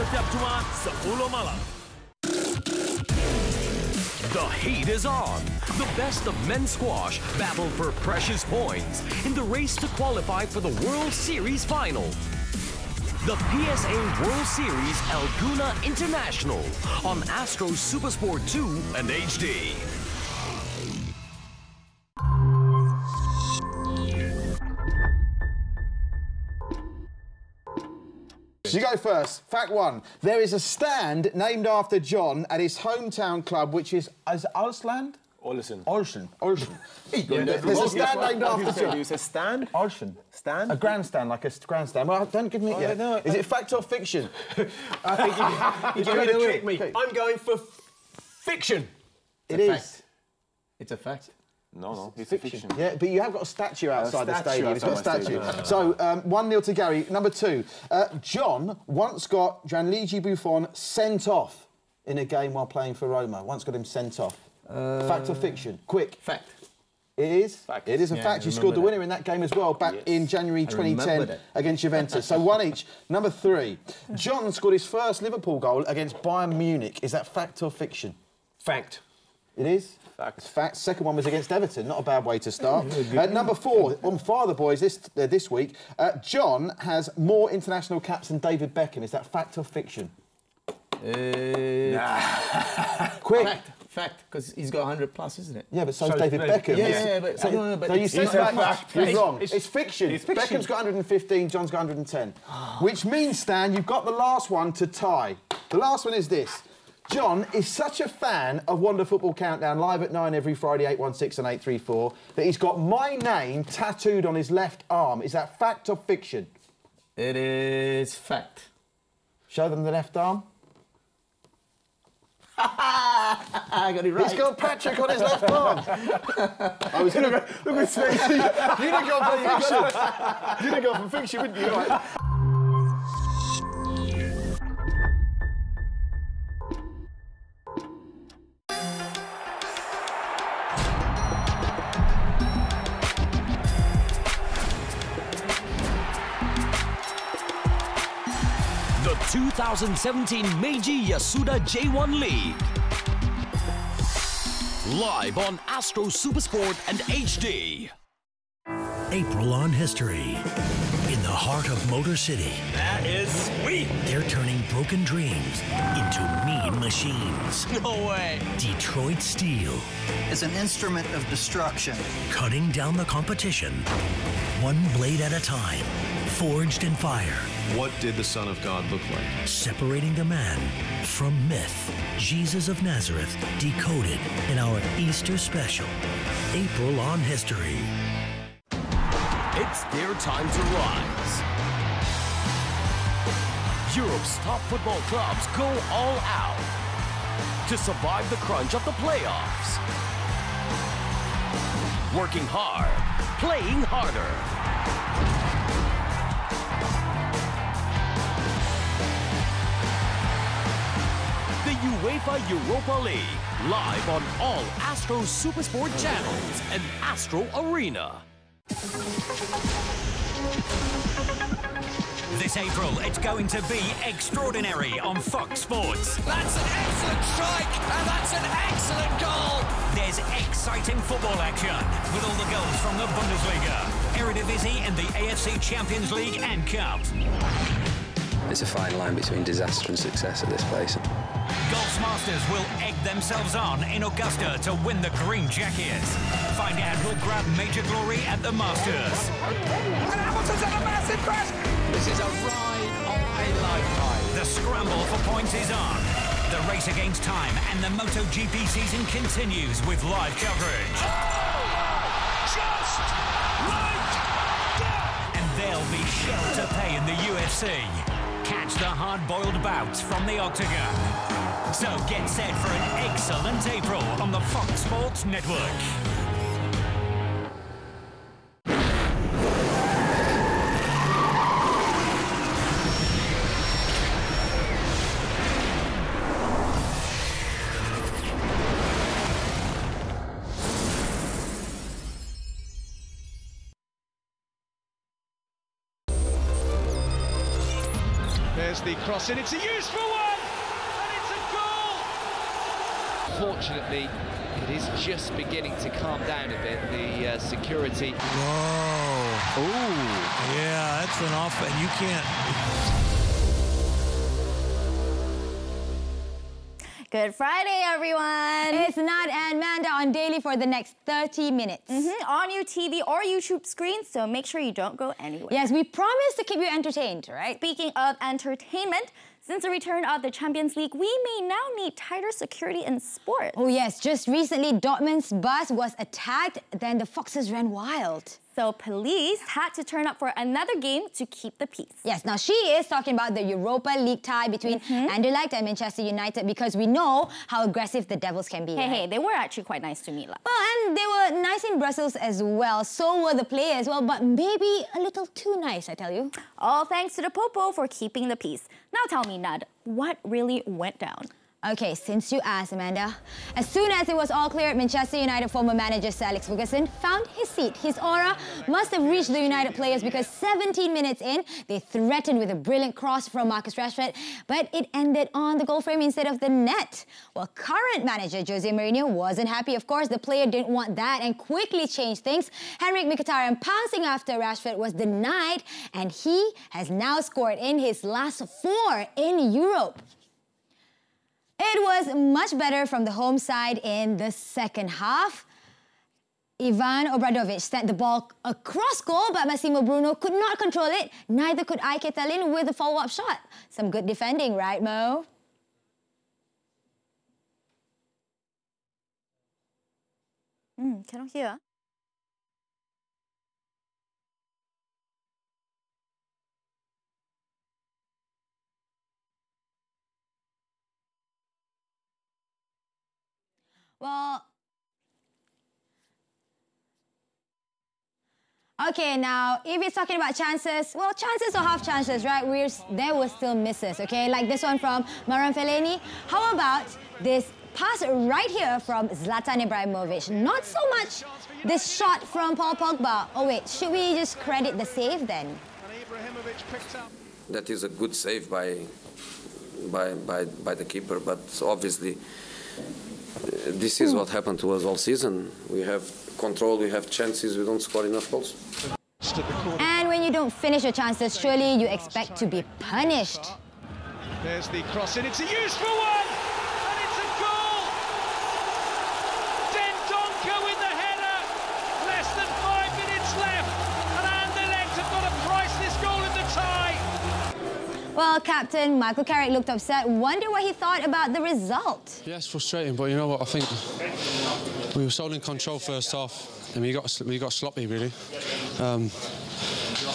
setiap Jumaat 10 malam. The heat is on. The best of men's squash battle for precious points in the race to qualify for the World Series final. The PSA World Series Laguna International on Astro Supersport 2 and HD. You go first. Fact one. There is a stand named after John at his hometown club, which is Ulsland? Olsen. Olsen. There's a stand named after John. You say stand? Olsen. Stand? A grandstand, like a grandstand. Well, don't give me it yet. No, is it fact or fiction? I think you're going to trick me. I'm going for fiction. It is. It's a fact. No, it's a fiction. Yeah, but you have got a statue outside the stadium. It's got a statue. No. So, 1-0 to Gary. Number two. John once got Gianluigi Buffon sent off in a game while playing for Roma. Once got him sent off. Fact or fiction? Quick. Fact. It is? Fact. It is a fact. You scored the winner in that game as well back in January 2010 against Juventus. So one each. Number three. John scored his first Liverpool goal against Bayern Munich. Is that fact or fiction? Fact. It is? Fact. It's fact. Second one was against Everton. Not a bad way to start. Number four. On Father Boys this week. John has more international caps than David Beckham. Is that fact or fiction? Quick. Fact, because he's got 100 plus, isn't it? Yeah, but so's David Beckham. Yeah, but... So you said fact. You're wrong. It's fiction. Beckham's got 115, John's got 110. Which means, Stan, you've got the last one to tie. The last one is this. John is such a fan of Wonder Football Countdown, live at 9 every Friday, 816 and 834, that he's got my name tattooed on his left arm. Is that fact or fiction? It is fact. Show them the left arm. I got it right. He's got Patrick on his left arm. I was going to... Look at his face. You didn't go for fiction. You didn't go for fiction, wouldn't you? Right. The 2017 Meiji Yasuda J1 League. Live on Astro Supersport and HD. April on History. In the heart of Motor City. That is sweet. They're turning broken dreams into mean machines. No way. Detroit Steel. Is an instrument of destruction. Cutting down the competition. One blade at a time. Forged in fire. What did the Son of God look like? Separating the man from myth. Jesus of Nazareth, decoded in our Easter special. April on History. It's their time to rise. Europe's top football clubs go all out to survive the crunch of the playoffs. Working hard, playing harder. The UEFA Europa League, live on all Astro Supersport channels and Astro Arena. This April, it's going to be extraordinary on Fox Sports. That's an excellent strike, and that's an excellent goal. There's exciting football action with all the goals from the Bundesliga, Eredivisie and the AFC Champions League and Cup. It's a fine line between disaster and success at this place. Golf's Masters will egg themselves on in Augusta to win the Green Jackets. Find out who'll grab major glory at the Masters. And Hamilton's had a massive crash. This is a ride of a lifetime. The scramble for points is on. The race against time and the MotoGP season continues with live coverage. Just like that. And there'll be shell to pay in the UFC. Catch the hard-boiled bouts from the octagon. So get set for an excellent April on the Fox Sports Network. There's the cross in, it's a useful one, and it's a goal! Fortunately, it is just beginning to calm down a bit, the security. Whoa. Ooh. Yeah, that's an off, and you can't. Good Friday, everyone. It's Nadia and Amanda on Daily for the next 30 minutes. On your TV or YouTube screen, so make sure you don't go anywhere. Yes, we promise to keep you entertained, right? Speaking of entertainment, since the return of the Champions League, we may now need tighter security in sports. Oh yes, just recently Dortmund's bus was attacked, then the Foxes ran wild. So police had to turn up for another game to keep the peace. Yes, now she is talking about the Europa League tie between Anderlecht and Manchester United because we know how aggressive the Devils can be. Hey, they were actually quite nice to me. Well, and they were nice in Brussels as well. So were the players, well, but maybe a little too nice, I tell you. All thanks to the Popo for keeping the peace. Now tell me, Nad, what really went down? Okay, since you asked, Amanda. As soon as it was all clear, Manchester United former manager Sir Alex Ferguson found his seat. His aura must have reached the United players because 17 minutes in, they threatened with a brilliant cross from Marcus Rashford, but it ended on the goal frame instead of the net. Well, current manager Jose Mourinho wasn't happy. Of course, the player didn't want that and quickly changed things. Henrik Mkhitaryan pouncing after Rashford was denied, and he has now scored in his last 4 in Europe. It was much better from the home side in the second half. Ivan Obradovic sent the ball across goal, but Massimo Bruno could not control it. Neither could Ike Tallinn with a follow-up shot. Some good defending, right, Mo? Cannot hear. Well, okay, now, if it's talking about chances, well, chances or half chances, right? There were still misses, okay? Like this one from Marouane Fellaini. How about this pass right here from Zlatan Ibrahimovic? Not so much this shot from Paul Pogba. Oh, wait, should we just credit the save then? That is a good save by the keeper, but obviously this is what happened to us all season. We have control, we have chances, we don't score enough goals. And when you don't finish your chances, surely you expect to be punished. There's the cross in, it's a useful one, and it's a goal! Dendoncker with the header, less than 5 minutes left, and Anderlecht have got a priceless goal in the tie. Well, Captain Michael Carrick looked upset. Wonder what he thought about the result. Yeah, it's frustrating, but you know what? I think we were so in control first half, and we got sloppy really.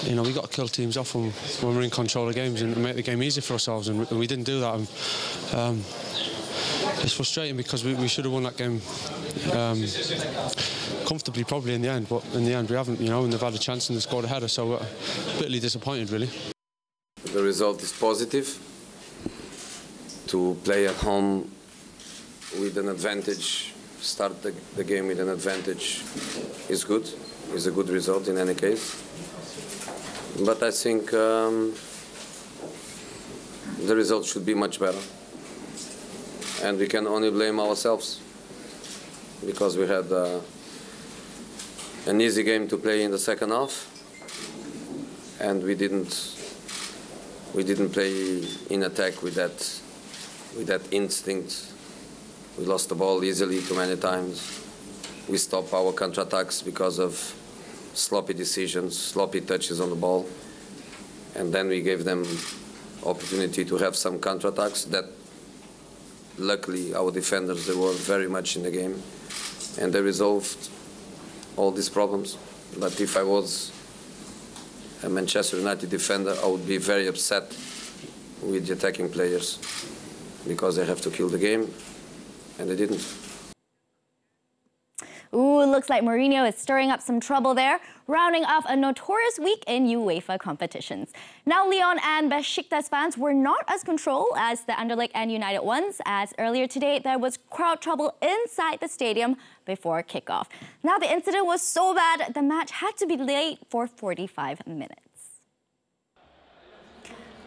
You know, we got to kill teams off when we're in control of games and make the game easy for ourselves, and we didn't do that. And, it's frustrating because we should have won that game comfortably, probably in the end. But in the end, we haven't. You know, and they've had a chance and they scored a header, so we're bitterly disappointed, really. The result is positive. To play at home with an advantage, start the game with an advantage is good. It's a good result in any case. But I think the result should be much better. And we can only blame ourselves because we had an easy game to play in the second half, and we didn't play in attack with that instinct. We lost the ball easily too many times. We stopped our counter-attacks because of sloppy decisions, sloppy touches on the ball. And then we gave them opportunity to have some counter-attacks that luckily our defenders, they were very much in the game and they resolved all these problems. But if I was a Manchester United defender, I would be very upset with the attacking players because they have to kill the game, and they didn't. Ooh, looks like Mourinho is stirring up some trouble there, rounding off a notorious week in UEFA competitions. Now, Lyon and Besiktas fans were not as controlled as the Anderlecht and United ones, as earlier today there was crowd trouble inside the stadium before kickoff. Now, the incident was so bad, the match had to be delayed for 45 minutes.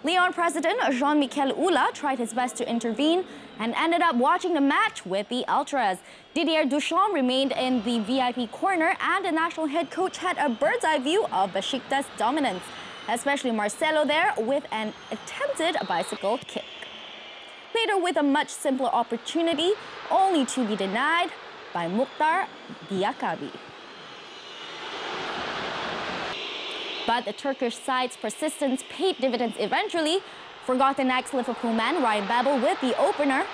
Lyon president Jean-Michel Oula tried his best to intervene and ended up watching the match with the Ultras. Didier Deschamps remained in the VIP corner, and the national head coach had a bird's-eye view of Besiktas' dominance, especially Marcelo there with an attempted bicycle kick. Later with a much simpler opportunity, only to be denied by Mukhtar Diakabi. But the Turkish side's persistence paid dividends eventually. Forgotten ex-Liverpool man Ryan Babel with the opener.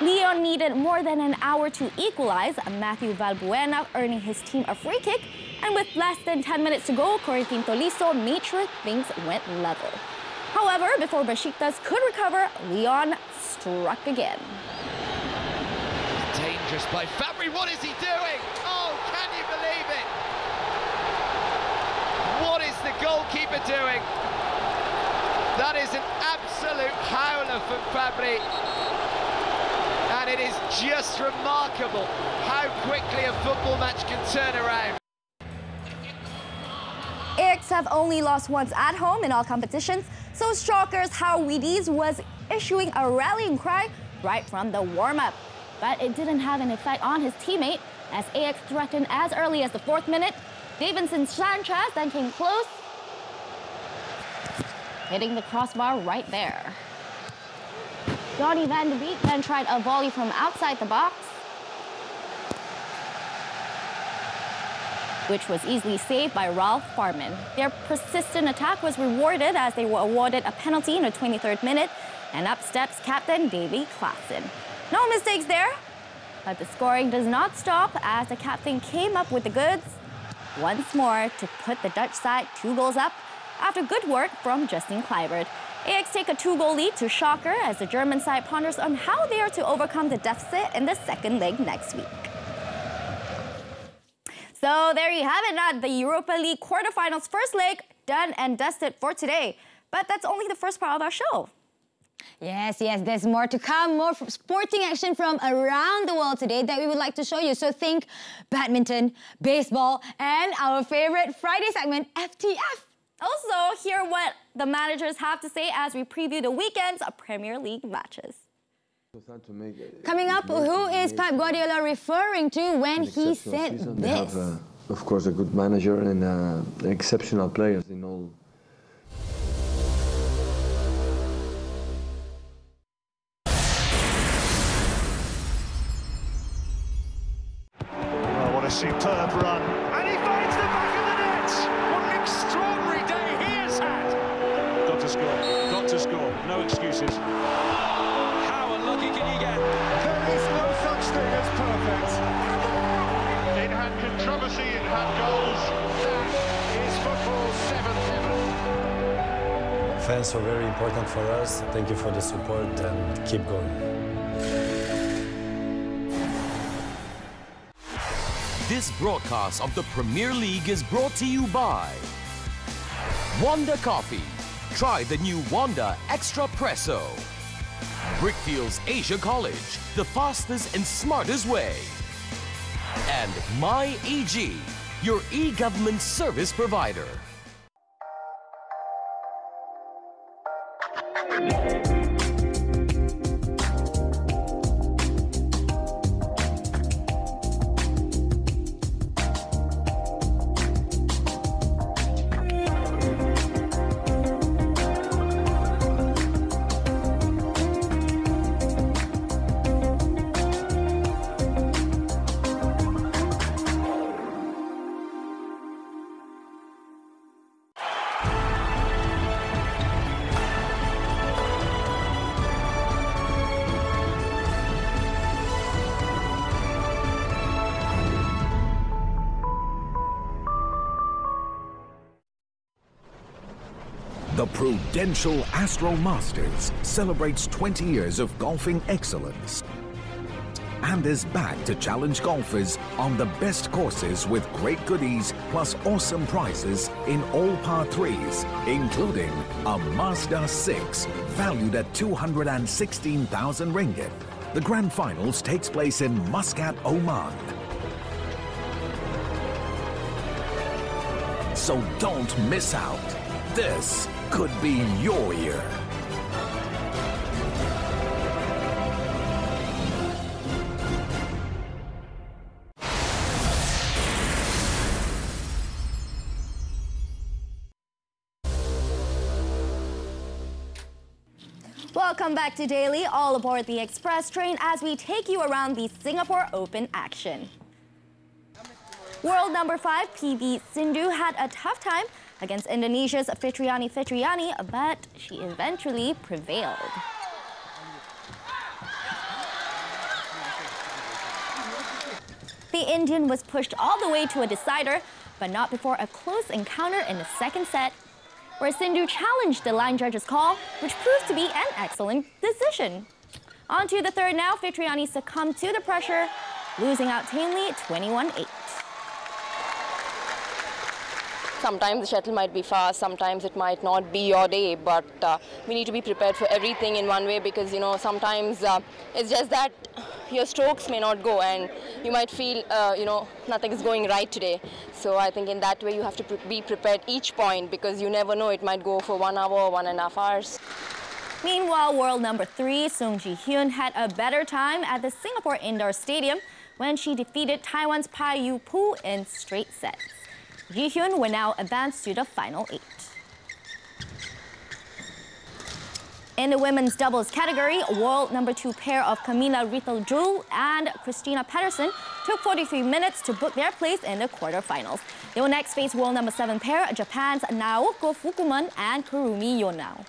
Lyon needed more than an hour to equalize, Matthew Valbuena earning his team a free kick, and with less than 10 minutes to go, Corentin Tolisso made sure things went level. However, before Besiktas could recover, Lyon struck again. Dangerous by Fabry, what is he doing? Oh, can you believe it? What is the goalkeeper doing? That is an absolute howler from Fabry. And it is just remarkable how quickly a football match can turn around. Ajax have only lost once at home in all competitions, so Strikers Howiedes was issuing a rallying cry right from the warm-up. But it didn't have an effect on his teammate, as Ajax threatened as early as the 4th minute. Davinson Sanchez then came close, hitting the crossbar right there. Donny van de Beek then tried a volley from outside the box, which was easily saved by Ralph Farman. Their persistent attack was rewarded as they were awarded a penalty in the 23rd minute, and up steps captain Davy Klaassen. No mistakes there, but the scoring does not stop as the captain came up with the goods once more to put the Dutch side 2 goals up after good work from Justin Kluivert. Ajax take a 2-goal lead to Schalke as the German side ponders on how they are to overcome the deficit in the second leg next week. So there you have it, Nat, the Europa League quarterfinals first leg done and dusted for today. But that's only the first part of our show. Yes, there's more to come, more sporting action from around the world today that we would like to show you. So think badminton, baseball, and our favorite Friday segment, FTF. Also, hear what the managers have to say as we preview the weekend's Premier League matches. Coming up, who is Pep Guardiola referring to when he said this? They have, of course, a good manager and exceptional players in all. Oh, what a superb run. And he finds the back of the net. What an extraordinary day he has had. Got to score. Got to score. No excuses. How unlucky can you get? There is no such thing as perfect. It had controversy, it had goals. That is football 7-7. Fans are very important for us. Thank you for the support and keep going. This broadcast of the Premier League is brought to you by Wanda Coffee. Try the new Wanda Extra Presso. Brickfields Asia College, the fastest and smartest way. And MyAG, your e-government service provider. The Prudential Astro Masters celebrates 20 years of golfing excellence and is back to challenge golfers on the best courses with great goodies plus awesome prizes in all par 3s, including a Mazda 6 valued at 216,000 ringgit. The Grand Finals takes place in Muscat, Oman. So don't miss out. This could be your year. Welcome back to Daily, all aboard the Express train as we take you around the Singapore Open action. World number 5, PV Sindhu, had a tough time against Indonesia's Fitriani, but she eventually prevailed. The Indian was pushed all the way to a decider, but not before a close encounter in the second set, where Sindhu challenged the line judge's call, which proved to be an excellent decision. On to the third now, Fitriani succumbed to the pressure, losing out tamely 21-8. Sometimes the shuttle might be fast, sometimes it might not be your day, but we need to be prepared for everything in one way because, you know, sometimes it's just that your strokes may not go and you might feel, you know, nothing is going right today. So I think in that way you have to be prepared each point because you never know, it might go for 1 hour or 1.5 hours. Meanwhile, world number 3, Sung Ji-hyun, had a better time at the Singapore Indoor Stadium when she defeated Taiwan's Pai Yu Pu in straight sets. Ji-hyun will now advance to the final 8. In the women's doubles category, world number 2 pair of Camila Rital-Jul and Christina Pettersson took 43 minutes to book their place in the quarterfinals. They will next face world number 7 pair, Japan's Naoko Fukuman and Kurumi Yonao.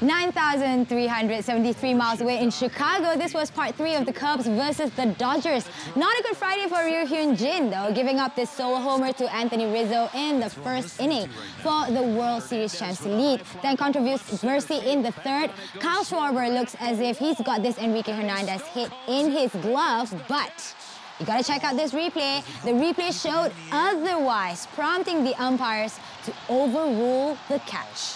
9,373 miles away in Chicago, this was part 3 of the Cubs versus the Dodgers. Not a good Friday for Ryu Hyun-jin, though, giving up this solo homer to Anthony Rizzo in the first inning for the World Series champs to lead. Then controversy in the third. Kyle Schwarber looks as if he's got this Enrique Hernandez hit in his glove, but you gotta check out this replay. The replay showed otherwise, prompting the umpires to overrule the catch,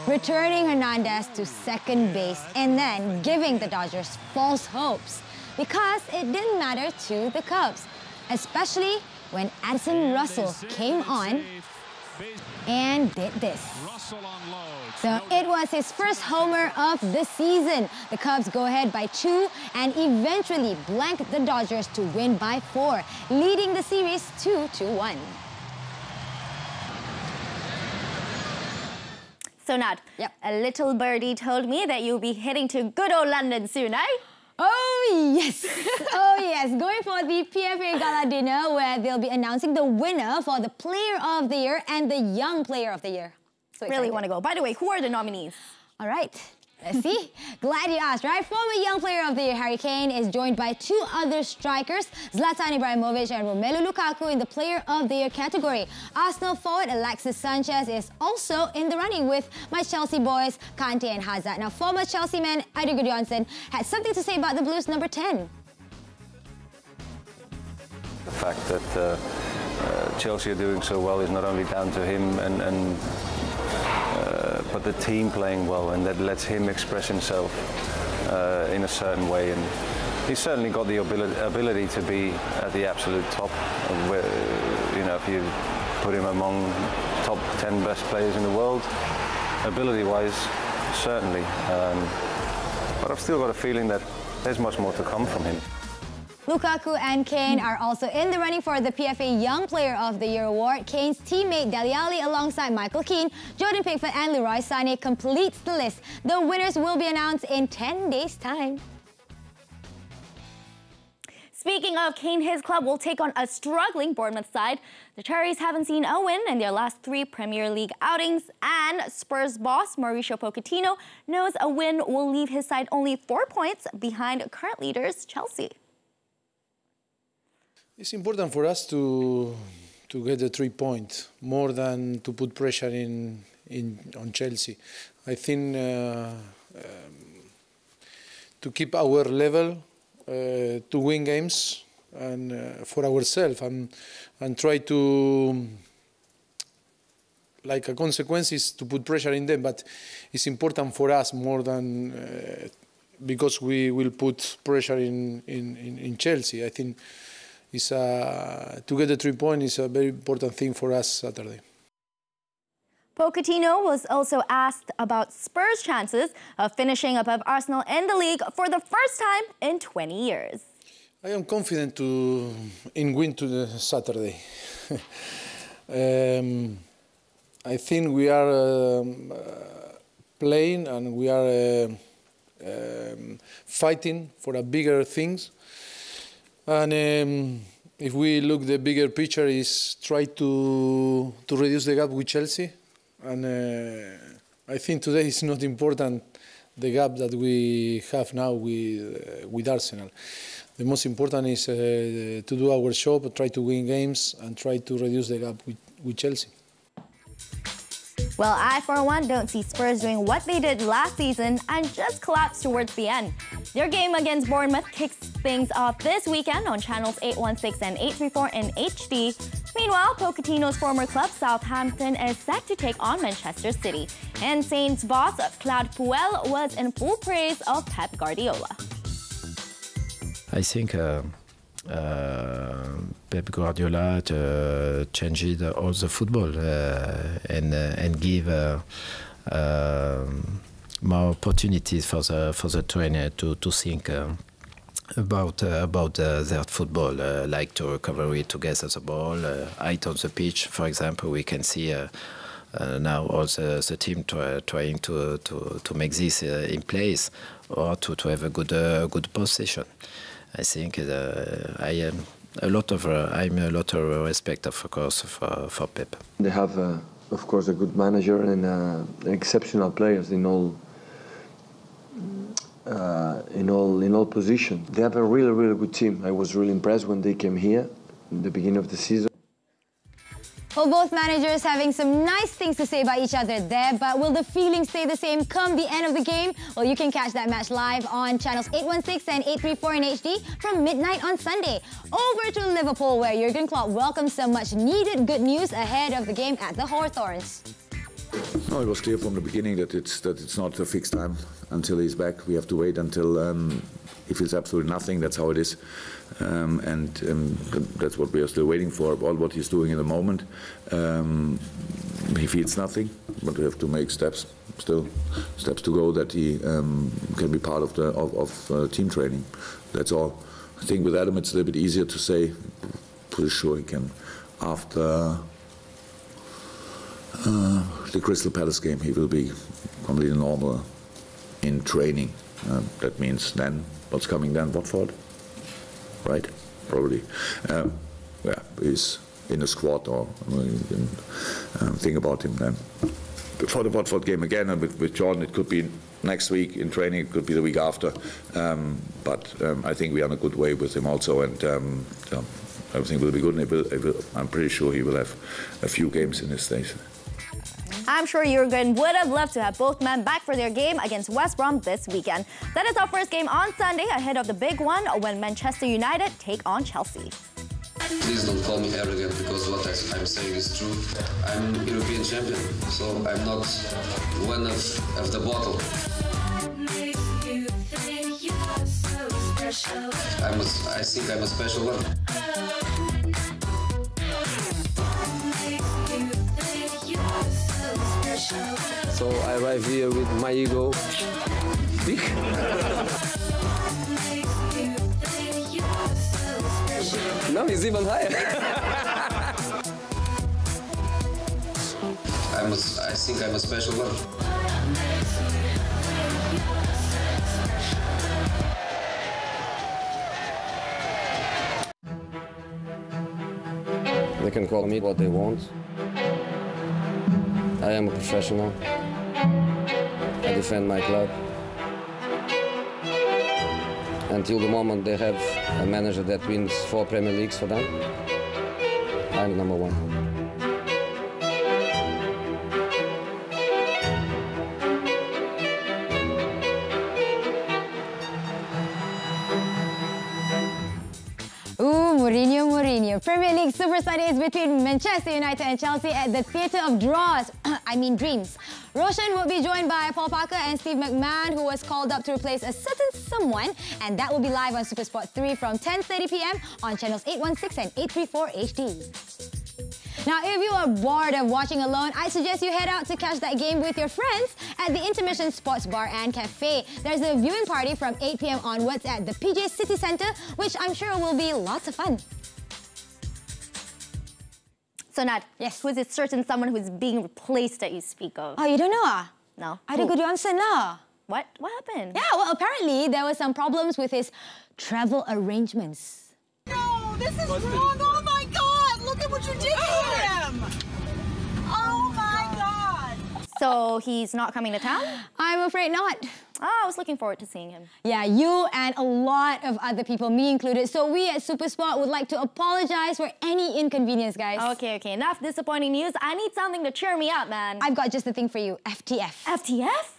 returning Hernandez to second base and then giving the Dodgers false hopes because it didn't matter to the Cubs, especially when Addison Russell came on and did this. So it was his first homer of the season. The Cubs go ahead by 2 and eventually blank the Dodgers to win by 4, leading the series 2-1. So Nat, a little birdie told me that you'll be heading to good old London soon, eh? Oh yes, oh yes. Going for the PFA Gala dinner where they'll be announcing the winner for the Player of the Year and the Young Player of the Year. So really want to go. By the way, who are the nominees? All right. Let's see. Glad you asked, right? Former Young Player of the Year Harry Kane is joined by 2 other strikers, Zlatan Ibrahimovic and Romelu Lukaku, in the Player of the Year category. Arsenal forward Alexis Sanchez is also in the running with my Chelsea boys, Kante and Hazard. Now, former Chelsea man Eidur Gudjohnsen had something to say about the Blues number 10. The fact that Chelsea are doing so well is not only down to him but the team playing well, and that lets him express himself in a certain way. And he's certainly got the ability to be at the absolute top. Where, you know, if you put him among top 10 best players in the world, ability-wise, certainly. But I've still got a feeling that there's much more to come from him. Lukaku and Kane are also in the running for the PFA Young Player of the Year award. Kane's teammate Dele Alli alongside Michael Keane, Jordan Pickford and Leroy Sané completes the list. The winners will be announced in 10 days' time. Speaking of Kane, his club will take on a struggling Bournemouth side. The Cherries haven't seen a win in their last 3 Premier League outings, and Spurs boss Mauricio Pochettino knows a win will leave his side only 4 points behind current leaders Chelsea. It's important for us to get the 3 points more than to put pressure on Chelsea. I think to keep our level, to win games, and for ourselves, and try to, like a consequence, is to put pressure in them. But it's important for us more than because we will put pressure in Chelsea. I think. To get the 3 points is a very important thing for us Saturday. Pochettino was also asked about Spurs' chances of finishing above Arsenal in the league for the first time in 20 years. I am confident in win to the Saturday. I think we are playing and we are fighting for a bigger things. And if we look, the bigger picture is try to reduce the gap with Chelsea. And I think today is not important the gap that we have now with Arsenal. The most important is to do our job, try to win games, and try to reduce the gap with Chelsea. Well, I, for one, don't see Spurs doing what they did last season and just collapse towards the end. Their game against Bournemouth kicks things off this weekend on channels 816 and 834 in HD. Meanwhile, Pochettino's former club, Southampton, is set to take on Manchester City. And Saints boss Claude Puel was in full praise of Pep Guardiola. I think Pep Guardiola changed all the football and give more opportunities for the trainer to think about their football, like to recovery, to get the ball, height on the pitch. For example, we can see now all the team trying to make this in place, or to have a good position. I think I'm a lot of respect, of course, for Pep. They have, of course, a good manager and exceptional players in all positions. They have a really good team. I was really impressed when they came here in the beginning of the season. Well, both managers having some nice things to say about each other there, but will the feelings stay the same come the end of the game? Well, you can catch that match live on channels 816 and 834 in HD from midnight on Sunday. Over to Liverpool, where Jurgen Klopp welcomes some much-needed good news ahead of the game at the Hawthorns. No, it was clear from the beginning that it's not a fixed time until he's back. We have to wait until he feels absolutely nothing. That's how it is, and that's what we are still waiting for. All what he's doing in the moment, he feels nothing, but we have to make steps to go that he can be part of team training. That's all. I think with Adam it's a little bit easier to say. Pretty sure he can after. The Crystal Palace game, he will be completely normal in training. That means then, what's coming then? Watford? Right? Probably. Yeah, he's in a squad, or you can think about him then. For the Watford game again, and with John, it could be next week in training, it could be the week after. But I think we are in a good way with him also, and everything will be good. And I'm pretty sure he will have a few games in his days. I'm sure Jurgen would have loved to have both men back for their game against West Brom this weekend. That is our first game on Sunday ahead of the big one when Manchester United take on Chelsea. Please don't call me arrogant, because what I'm saying is true. I'm European champion, so I'm not one of the bottle. I think I'm a special one. So I arrive here with my ego big. Now he's even higher. I think I'm a special one. They can call me what they want. I am a professional. I defend my club. Until the moment they have a manager that wins 4 Premier Leagues for them, I'm number one. Mourinho. Premier League Super Sundays between Manchester United and Chelsea at the Theatre of Draws. I mean dreams. Roshan will be joined by Paul Parker and Steve McMahon, who was called up to replace a certain someone, and that will be live on SuperSport 3 from 10:30 p.m. on channels 816 and 834 HD. Now, if you are bored of watching alone, I suggest you head out to catch that game with your friends at the Intermission Sports Bar and Cafe. There's a viewing party from 8 p.m. onwards at the PJ City Centre, which I'm sure will be lots of fun. So Nat, yes, who is this certain someone who's being replaced that you speak of? Oh, you don't know? Ah? No. Ada Gudu Amson lah. What happened? Yeah, well, apparently there were some problems with his travel arrangements. No, this is wrong. Oh my God! Look at what you did to him. Oh my God! So he's not coming to town? I'm afraid not. Oh, I was looking forward to seeing him. Yeah, you and a lot of other people, me included. So we at SuperSport would like to apologize for any inconvenience, guys. Okay, enough disappointing news. I need something to cheer me up, man. I've got just the thing for you, FTF. FTF?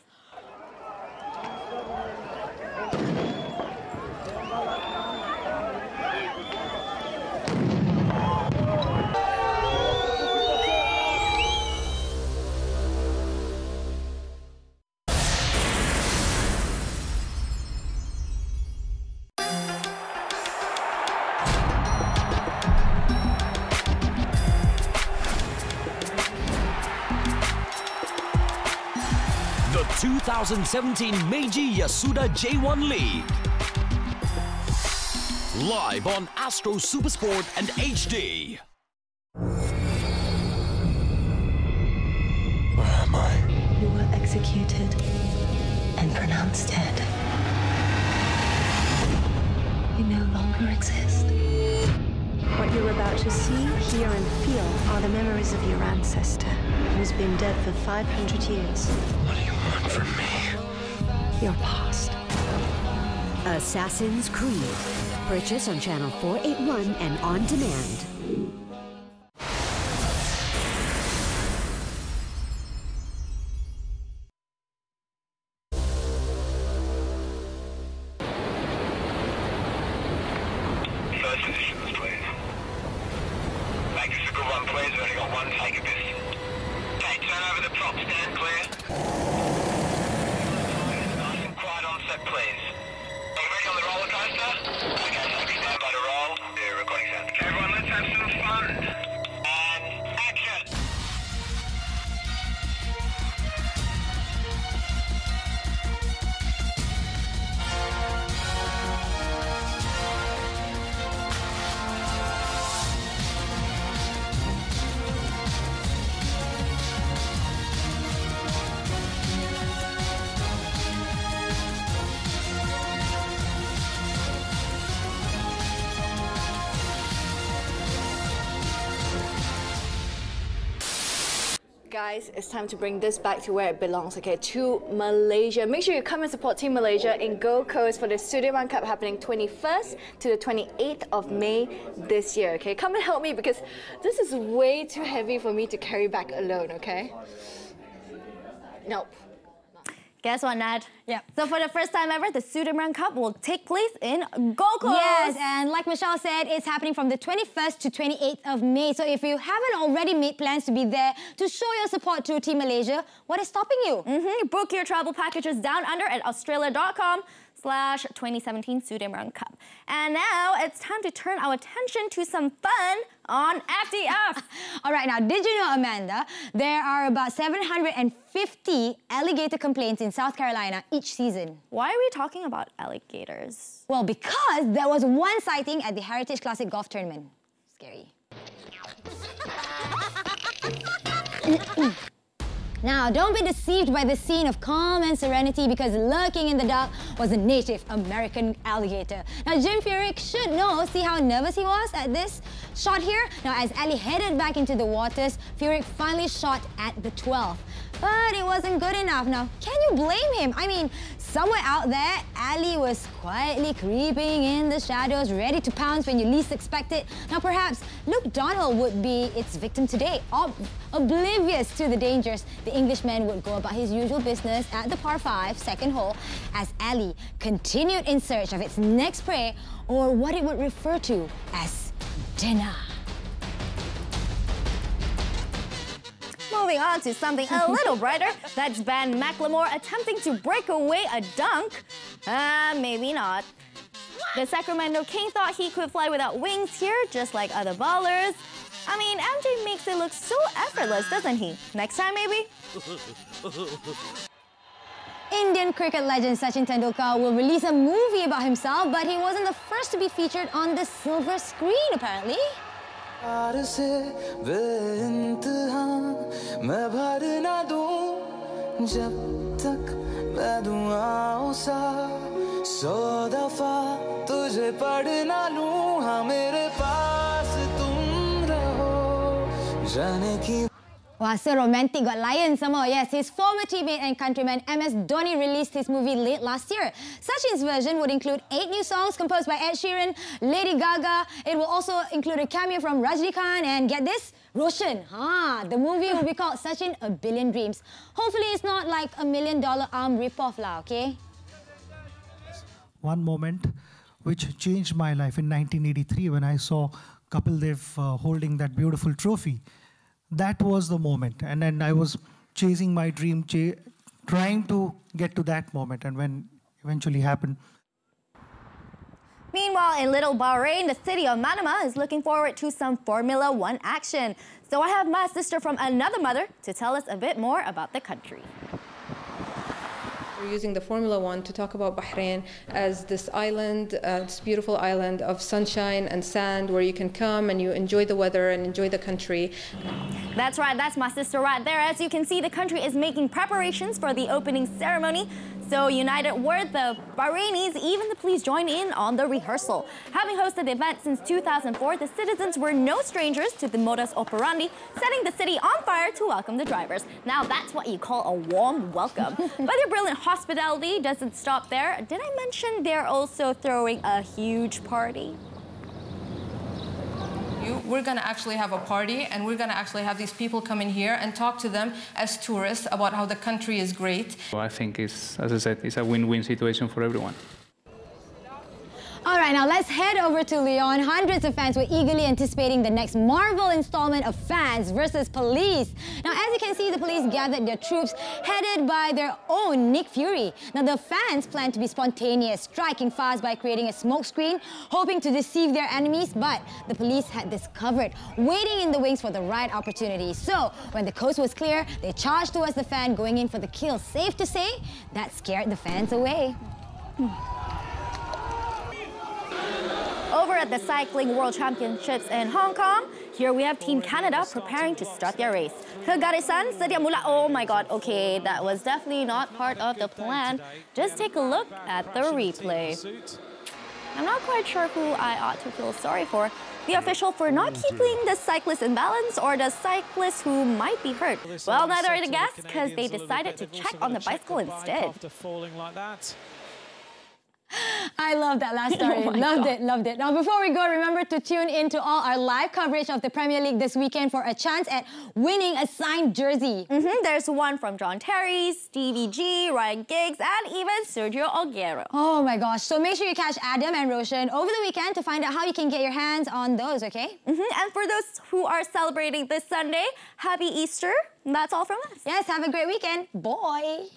The 2017 Meiji Yasuda J1 League. Live on Astro Supersport and HD. Where am I? You were executed and pronounced dead. You no longer exist. What you're about to see, hear, and feel are the memories of your ancestor, who's been dead for 500 years. What do you want from me? Your past. Assassin's Creed. Purchase on Channel 481 and on demand. First positions, please. Make this a good one, please. We've only got one take of this. Okay, turn over the prop, stand clear. Nice and quiet on set, please. Are you ready on the roller coaster? Okay, so we stand by to roll. Yeah, recording sound. Okay, everyone, let's have some fun. And action! Guys, it's time to bring this back to where it belongs, okay, to Malaysia. Make sure you come and support Team Malaysia in Gold Coast for the Sudirman Cup happening 21st to the 28th of May this year, okay? Come and help me because this is way too heavy for me to carry back alone, okay? Nope. Guess what, Nad? Yeah. So for the first time ever, the Sudirman Cup will take place in Gold Coast. Yes, and like Michelle said, it's happening from the 21st to 28th of May. So if you haven't already made plans to be there to show your support to Team Malaysia, what is stopping you? Book your travel packages down under at australia.com/2017 Sudirman Cup. And now it's time to turn our attention to some fun on FTF. All right, now, did you know, Amanda, there are about 750 alligator complaints in South Carolina each season. Why are we talking about alligators? Well, because there was one sighting at the Heritage Classic Golf Tournament. Scary. Now, don't be deceived by the scene of calm and serenity because lurking in the dark was a Native American alligator. Now, Jim Furyk should know, see how nervous he was at this shot here? Now, as Ali headed back into the waters, Furyk finally shot at the 12th. But it wasn't good enough. Now, can you blame him? I mean, somewhere out there, Ali was quietly creeping in the shadows, ready to pounce when you least expect it. Now, perhaps Luke Donald would be its victim today. Oblivious to the dangers, the Englishman would go about his usual business at the par 5 second hole as Ali continued in search of its next prey, or what it would refer to as dinner. Moving on to something a little brighter, that's Ben McLemore attempting to break away a dunk. Maybe not. The Sacramento King thought he could fly without wings here, just like other ballers. I mean, MJ makes it look so effortless, doesn't he? Next time, maybe? Indian cricket legend Sachin Tendulkar will release a movie about himself, but he wasn't the first to be featured on the silver screen, apparently. Wow, so romantic, got Lyon some more. Yes, his former teammate and countryman MS Dhoni released his movie late last year. Sachin's version would include 8 new songs composed by Ed Sheeran, Lady Gaga. It will also include a cameo from Rajnikant and, get this, Roshan. The movie will be called Sachin, A Billion Dreams. Hopefully it's not like $1 million arm ripoff lah, okay? One moment which changed my life in 1983 when I saw Kapil Dev holding that beautiful trophy. That was the moment, and then I was chasing my dream, trying to get to that moment, and when eventually happened. Meanwhile, in Little Bahrain, the city of Manama is looking forward to some Formula One action. So I have my sister from another mother to tell us a bit more about the country. We're using the Formula One to talk about Bahrain as this island, this beautiful island of sunshine and sand where you can come and you enjoy the weather and enjoy the country. That's right, that's my sister right there. As you can see, the country is making preparations for the opening ceremony. So united were the Bahrainis, even the police joined in on the rehearsal. Having hosted the event since 2004, the citizens were no strangers to the modus operandi, setting the city on fire to welcome the drivers. Now that's what you call a warm welcome. But their brilliant hospitality doesn't stop there. Did I mention they're also throwing a huge party? We're going to actually have a party, and we're going to actually have these people come in here and talk to them as tourists about how the country is great. I think it's, as I said, it's a win-win situation for everyone. All right, now let's head over to Lyon. Hundreds of fans were eagerly anticipating the next Marvel installment of Fans versus Police. Now, as you can see, the police gathered their troops, headed by their own Nick Fury. Now, the fans plan to be spontaneous, striking fast by creating a smokescreen, hoping to deceive their enemies, but the police had this covered, waiting in the wings for the right opportunity. So, when the coast was clear, they charged towards the fan, going in for the kill. Safe to say, that scared the fans away. Over at the Cycling World Championships in Hong Kong, here we have Team Canada preparing to start their race. Kegarisan sedia mula. Oh my god, okay, that was definitely not part of the plan. Just take a look at the replay. I'm not quite sure who I ought to feel sorry for. The official for not keeping the cyclist in balance or the cyclist who might be hurt. Well, neither are the guests because they decided to check on the bicycle instead. After falling like that. I love that last story. Loved it. Now, before we go, remember to tune in to all our live coverage of the Premier League this weekend for a chance at winning a signed jersey. There's one from John Terry, Stevie G, Ryan Giggs, and even Sergio Aguero. Oh my gosh. So make sure you catch Adam and Roshan over the weekend to find out how you can get your hands on those, okay? And for those who are celebrating this Sunday, happy Easter. That's all from us. Yes, have a great weekend. Bye.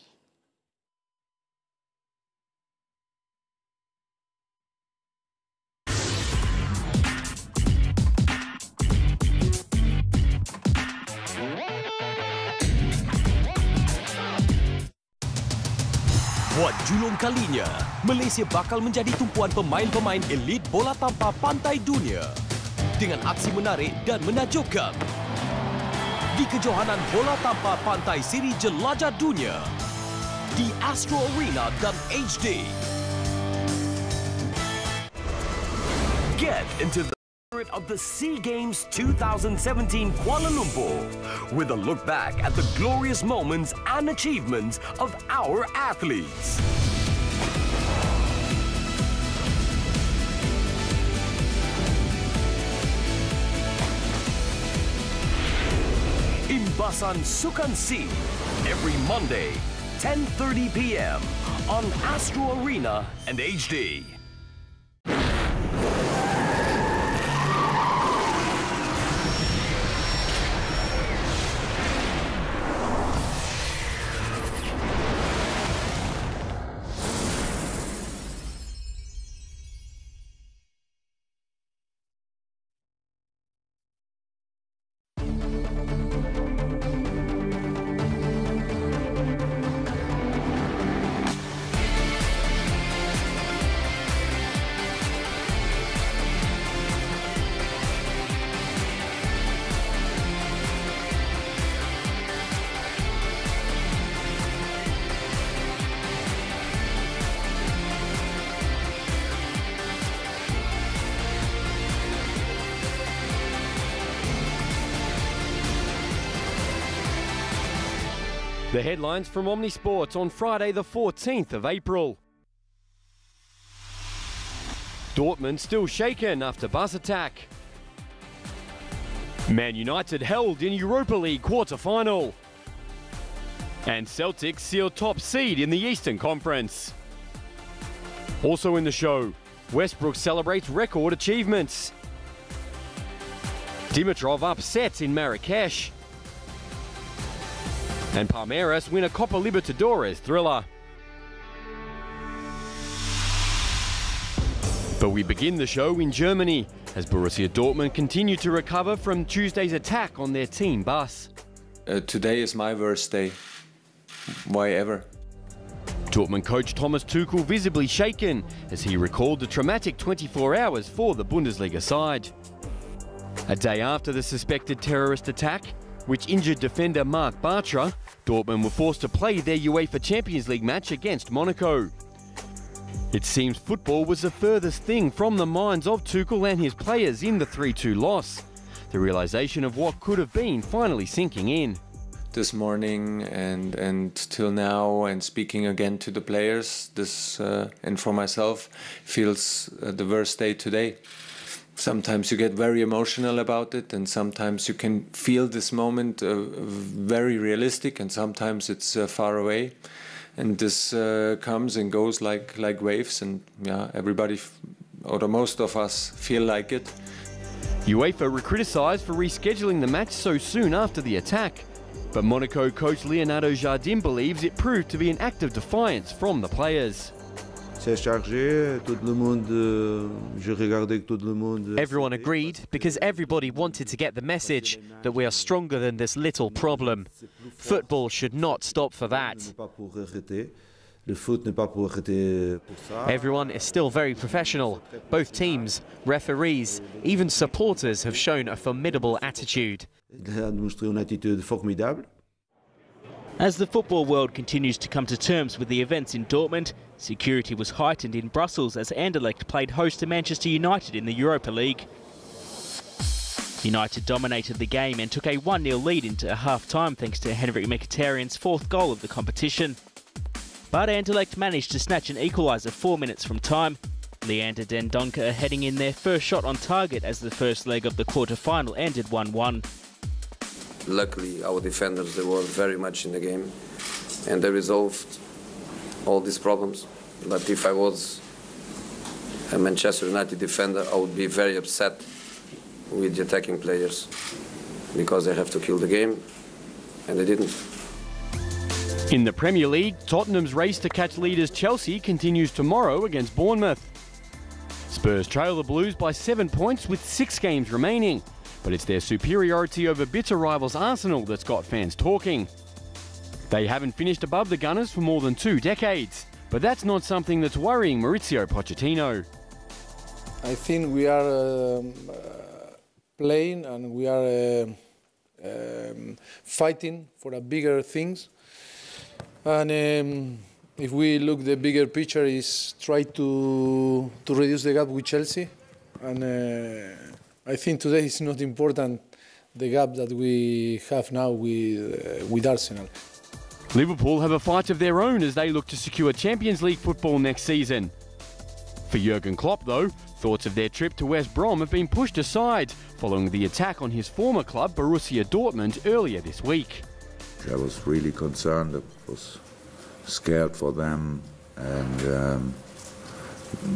Buat julung kalinya, Malaysia bakal menjadi tumpuan pemain-pemain elit bola tampar pantai dunia dengan aksi menarik dan menakjubkan di kejohanan bola tampar pantai siri jelajah dunia di Astro Arena dan HD. Get into the spirit of the SEA Games 2017 Kuala Lumpur with a look back at the glorious moments and achievements of our athletes. Imbasan Sukan Sea every Monday, 10:30 p.m. on Astro Arena and HD. The headlines from Omnisports on Friday the 14th of April. Dortmund still shaken after bus attack. Man United held in Europa League quarter-final. And Celtic seal top seed in the Eastern Conference. Also in the show, Westbrook celebrates record achievements. Dimitrov upsets in Marrakesh. And Palmeiras win a Copa Libertadores thriller. But we begin the show in Germany as Borussia Dortmund continue to recover from Tuesday's attack on their team bus. Today is my worst day. Why ever? Dortmund coach Thomas Tuchel visibly shaken as he recalled the traumatic 24 hours for the Bundesliga side. A day after the suspected terrorist attack, which injured defender Marc Bartra, Dortmund were forced to play their UEFA Champions League match against Monaco. It seems football was the furthest thing from the minds of Tuchel and his players in the 3-2 loss. The realisation of what could have been finally sinking in. This morning and till now, and speaking again to the players, this and for myself, feels the worst day today. Sometimes you get very emotional about it, and sometimes you can feel this moment very realistic, and sometimes it's far away. And this comes and goes like waves, and yeah, everybody, or the most of us, feel like it. UEFA were criticised for rescheduling the match so soon after the attack, but Monaco coach Leonardo Jardim believes it proved to be an act of defiance from the players. Everyone agreed because everybody wanted to get the message that we are stronger than this little problem. Football should not stop for that. Everyone is still very professional. Both teams, referees, even supporters have shown a formidable attitude. As the football world continues to come to terms with the events in Dortmund, security was heightened in Brussels as Anderlecht played host to Manchester United in the Europa League. United dominated the game and took a 1-0 lead into half-time thanks to Henrik Mkhitaryan's fourth goal of the competition. But Anderlecht managed to snatch an equaliser 4 minutes from time. Leander Den Donker are heading in their first shot on target as the first leg of the quarter-final ended 1-1. Luckily, our defenders, they were very much in the game, and they resolved all these problems. But if I was a Manchester United defender, I would be very upset with the attacking players because they have to kill the game, and they didn't. In the Premier League, Tottenham's race to catch leaders Chelsea continues tomorrow against Bournemouth. Spurs trail the Blues by 7 points with 6 games remaining. But it's their superiority over bitter rivals Arsenal that's got fans talking. They haven't finished above the Gunners for more than 2 decades, but that's not something that's worrying Maurizio Pochettino. I think we are playing and we are fighting for a bigger things. And if we look, the bigger picture is try to reduce the gap with Chelsea. And I think today is not important the gap that we have now with Arsenal. Liverpool have a fight of their own as they look to secure Champions League football next season. For Jurgen Klopp, though, thoughts of their trip to West Brom have been pushed aside following the attack on his former club, Borussia Dortmund, earlier this week. I was really concerned, I was scared for them, and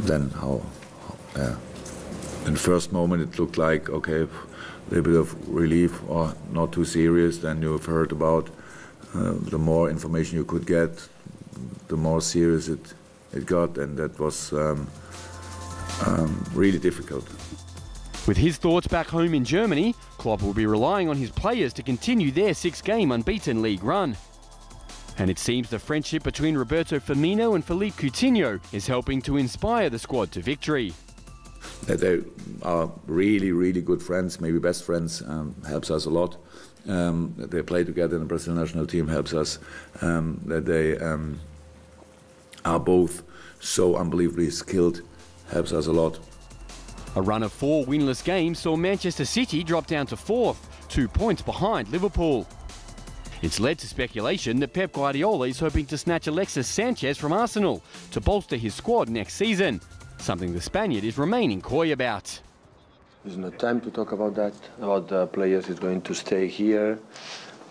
then in the first moment it looked like, okay, a little bit of relief or not too serious. Then you've heard about the more information you could get, the more serious it got, and that was really difficult. With his thoughts back home in Germany, Klopp will be relying on his players to continue their 6-game unbeaten league run. And it seems the friendship between Roberto Firmino and Philippe Coutinho is helping to inspire the squad to victory. That they are really, really good friends, maybe best friends, helps us a lot. That they play together in the Brazilian national team helps us. That they are both so unbelievably skilled helps us a lot. A run of 4 winless games saw Manchester City drop down to 4th, 2 points behind Liverpool. It's led to speculation that Pep Guardiola is hoping to snatch Alexis Sanchez from Arsenal to bolster his squad next season, something the Spaniard is remaining coy about. There's no time to talk about that, about the players who's going to stay here,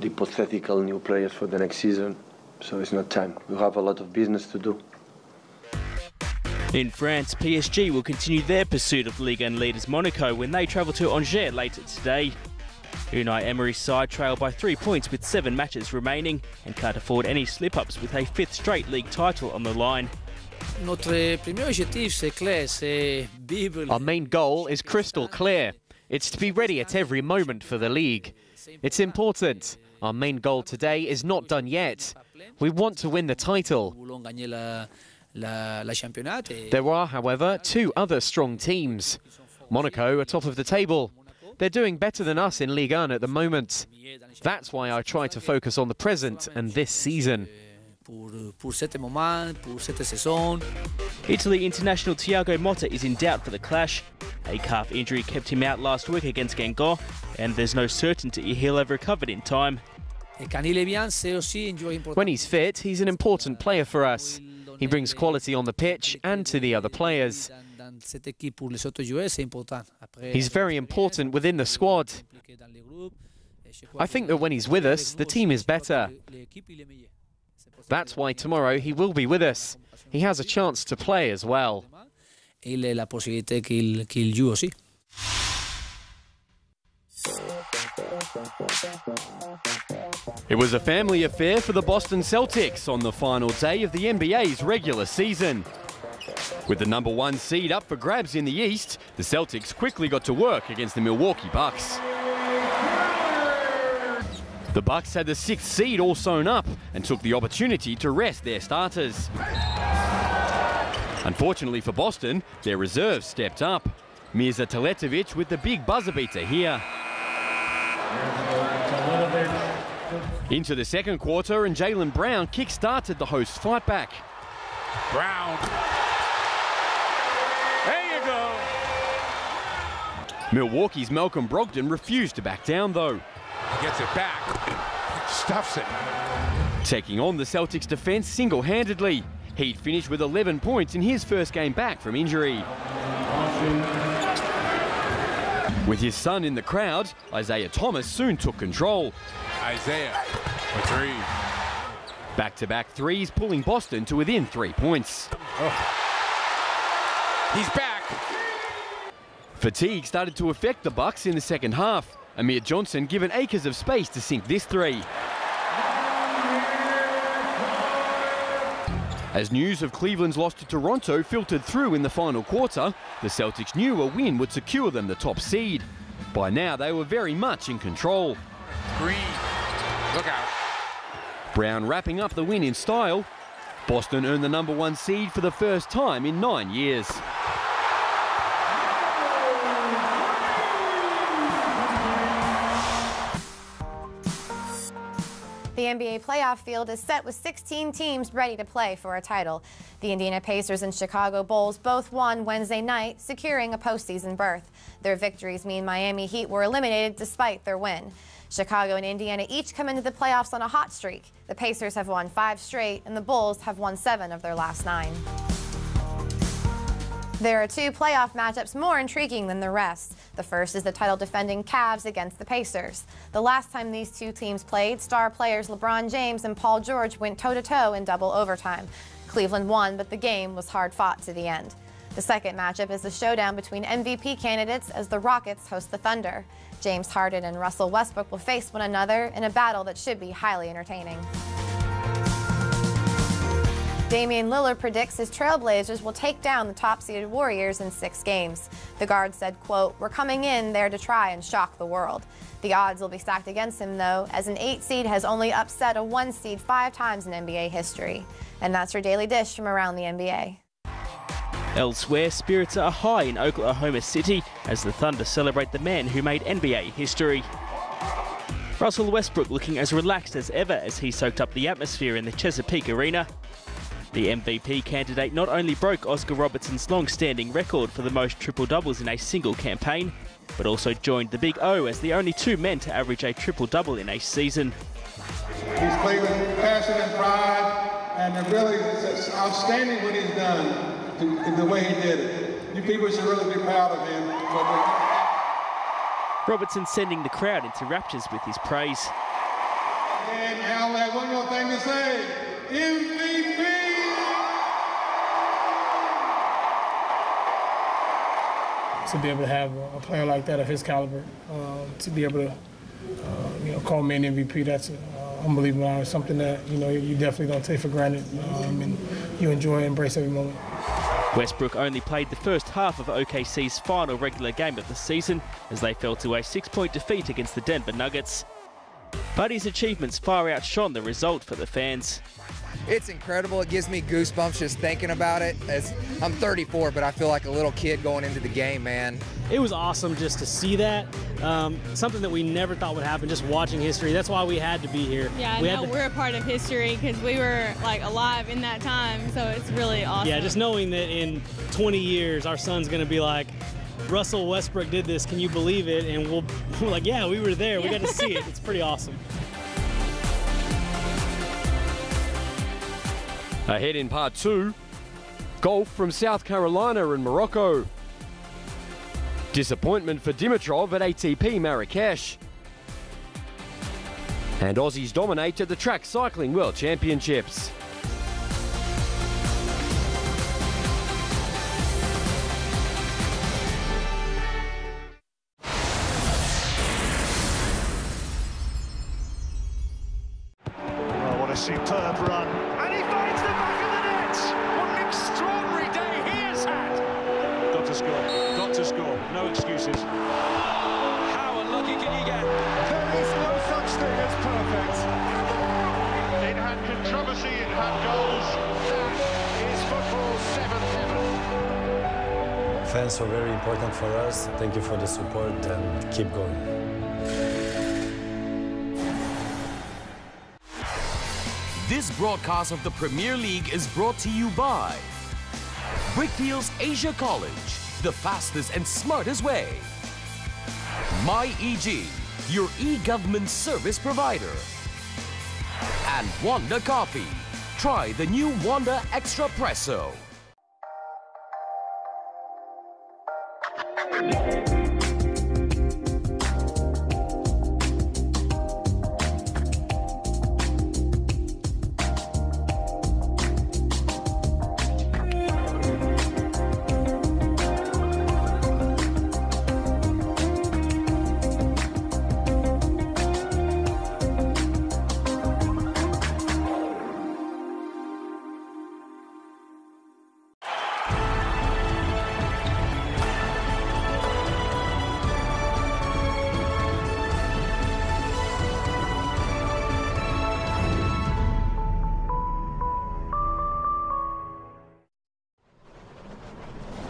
the hypothetical new players for the next season. So it's not time. We have a lot of business to do. In France, PSG will continue their pursuit of Ligue 1 leaders Monaco when they travel to Angers later today. Unai Emery's side trail by 3 points with 7 matches remaining and can't afford any slip-ups with a 5th straight league title on the line. Our main goal is crystal clear. It's to be ready at every moment for the league. It's important. Our main goal today is not done yet. We want to win the title. There are, however, 2 other strong teams. Monaco are top of the table. They're doing better than us in Ligue 1 at the moment. That's why I try to focus on the present and this season. Italy international Thiago Motta is in doubt for the clash. A calf injury kept him out last week against Guingamp, and there's no certainty he'll have recovered in time. When he's fit, he's an important player for us. He brings quality on the pitch and to the other players. He's very important within the squad. I think that when he's with us, the team is better. That's why tomorrow he will be with us. He has a chance to play as well. It was a family affair for the Boston Celtics on the final day of the NBA's regular season. With the #1 seed up for grabs in the East, the Celtics quickly got to work against the Milwaukee Bucks. The Bucks had the 6th seed all sewn up and took the opportunity to rest their starters. Unfortunately for Boston, their reserves stepped up. Mirza Teletovic with the big buzzer beater here. Into the second quarter, and Jaylen Brown kick-started the hosts' fight back. Brown. There you go. Milwaukee's Malcolm Brogdon refused to back down, though. Gets it back. Stuffs it. Taking on the Celtics' defense single-handedly. He'd finished with 11 points in his first game back from injury. With his son in the crowd, Isaiah Thomas soon took control. Isaiah for 3. Back-to-back threes, pulling Boston to within 3 points. Oh. He's back. Fatigue started to affect the Bucks in the second half. Amir Johnson given acres of space to sink this 3. As news of Cleveland's loss to Toronto filtered through in the final quarter, the Celtics knew a win would secure them the top seed. By now, they were very much in control. Green, look out. Brown wrapping up the win in style. Boston earned the #1 seed for the first time in 9 years. The NBA playoff field is set with 16 teams ready to play for a title. The Indiana Pacers and Chicago Bulls both won Wednesday night, securing a postseason berth. Their victories mean Miami Heat were eliminated despite their win. Chicago and Indiana each come into the playoffs on a hot streak. The Pacers have won 5 straight, and the Bulls have won 7 of their last 9. There are 2 playoff matchups more intriguing than the rest. The first is the title-defending Cavs against the Pacers. The last time these 2 teams played, star players LeBron James and Paul George went toe-to-toe in double overtime. Cleveland won, but the game was hard-fought to the end. The second matchup is the showdown between MVP candidates as the Rockets host the Thunder. James Harden and Russell Westbrook will face one another in a battle that should be highly entertaining. Damian Lillard predicts his Trailblazers will take down the top-seeded Warriors in 6 games. The guard said, quote, "We're coming in there to try and shock the world." The odds will be stacked against him, though, as an 8 seed has only upset a 1 seed 5 times in NBA history. And that's your Daily Dish from around the NBA. Elsewhere, spirits are high in Oklahoma City as the Thunder celebrate the man who made NBA history. Russell Westbrook looking as relaxed as ever as he soaked up the atmosphere in the Chesapeake Arena. The MVP candidate not only broke Oscar Robertson's long-standing record for the most triple-doubles in a single campaign, but also joined the Big O as the only 2 men to average a triple-double in a season. He's played with passion and pride, and really it's outstanding what he's done, the way he did it. You people should really be proud of him. Robertson sending the crowd into raptures with his praise. And Al had one more thing to say. MVP! To be able to have a player like that of his caliber, to be able to, call me an MVP, that's unbelievable honor. Something that you definitely don't take for granted, and you enjoy and embrace every moment. Westbrook only played the first half of OKC's final regular game of the season as they fell to a 6-point defeat against the Denver Nuggets. But his achievements far outshone the result for the fans. It's incredible. It gives me goosebumps just thinking about it. I'm 34, but I feel like a little kid going into the game, man. It was awesome just to see that. Something that we never thought would happen, just watching history. That's why we had to be here. Yeah, we're a part of history because we were alive in that time, so it's really awesome. Yeah, just knowing that in 20 years our son's going to be like, Russell Westbrook did this, can you believe it? And we're like, yeah, we were there. We got to see it. It's pretty awesome. Ahead in part 2, golf from South Carolina and Morocco. Disappointment for Dimitrov at ATP Marrakesh. And Aussies dominate at the Track Cycling World Championships. What a superb run. And he finds the back of the net. What an extraordinary day he has had. Got to score. Got to score. No excuses. How unlucky can you get? There is no such thing as perfect. It had controversy, it had goals. That is football's seventh heaven. Fans are very important for us. Thank you for the support and keep going. This broadcast of the Premier League is brought to you by Brickfields Asia College, the fastest and smartest way. MyEG, your e-government service provider. And Wanda Coffee. Try the new Wanda Extra Presso.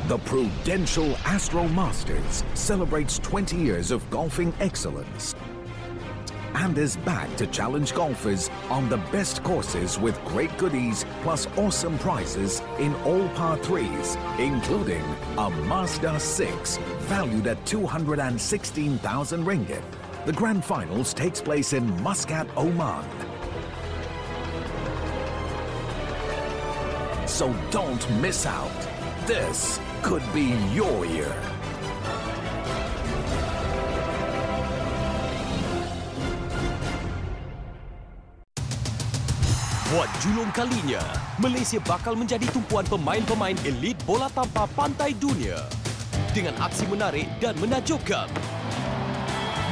The Prudential Astro Masters celebrates 20 years of golfing excellence and is back to challenge golfers on the best courses with great goodies plus awesome prizes in all par 3s, including a Mazda 6 valued at 216,000 ringgit. The grand finals takes place in Muscat, Oman. So don't miss out. This could be your year. Buat julung kalinya, Malaysia bakal menjadi tumpuan pemain-pemain elit bola tanpa pantai dunia dengan aksi menarik dan menakjubkan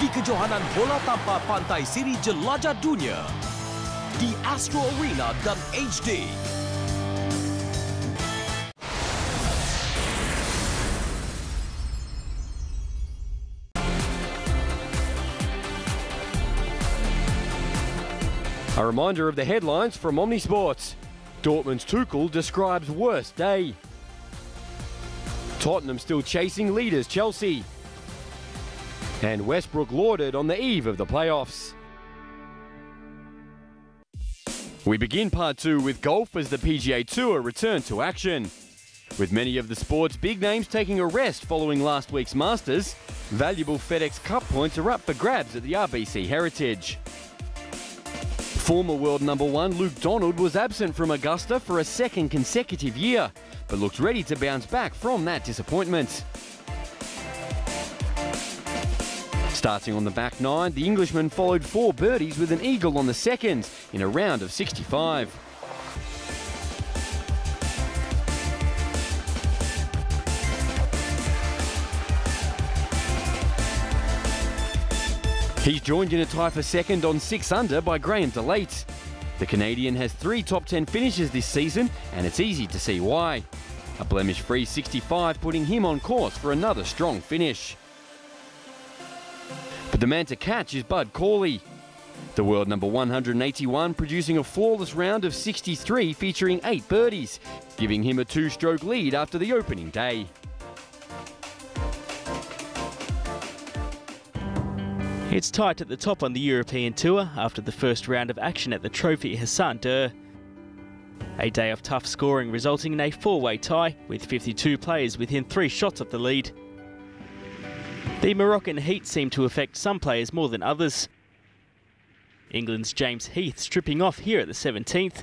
di kejohanan bola tanpa pantai siri jelajah dunia di Astro Arena dan HD. A reminder of the headlines from Omnisports. Dortmund's Tuchel describes worst day. Tottenham still chasing leaders Chelsea. And Westbrook lauded on the eve of the playoffs. We begin part 2 with golf as the PGA Tour returned to action. With many of the sport's big names taking a rest following last week's Masters, valuable FedEx Cup points are up for grabs at the RBC Heritage. Former world #1 Luke Donald was absent from Augusta for a second consecutive year, but looks ready to bounce back from that disappointment. Starting on the back nine, the Englishman followed 4 birdies with an eagle on the second in a round of 65. He's joined in a tie for second on 6 under by Graham DeLate. The Canadian has 3 top 10 finishes this season, and it's easy to see why. A blemish-free 65 putting him on course for another strong finish. But the man to catch is Bud Cauley. The world #181 producing a flawless round of 63 featuring 8 birdies, giving him a 2-stroke lead after the opening day. It's tight at the top on the European Tour after the first round of action at the Trophy Hassan Dur. A day of tough scoring resulting in a 4-way tie with 52 players within 3 shots of the lead. The Moroccan heat seemed to affect some players more than others. England's James Heath stripping off here at the 17th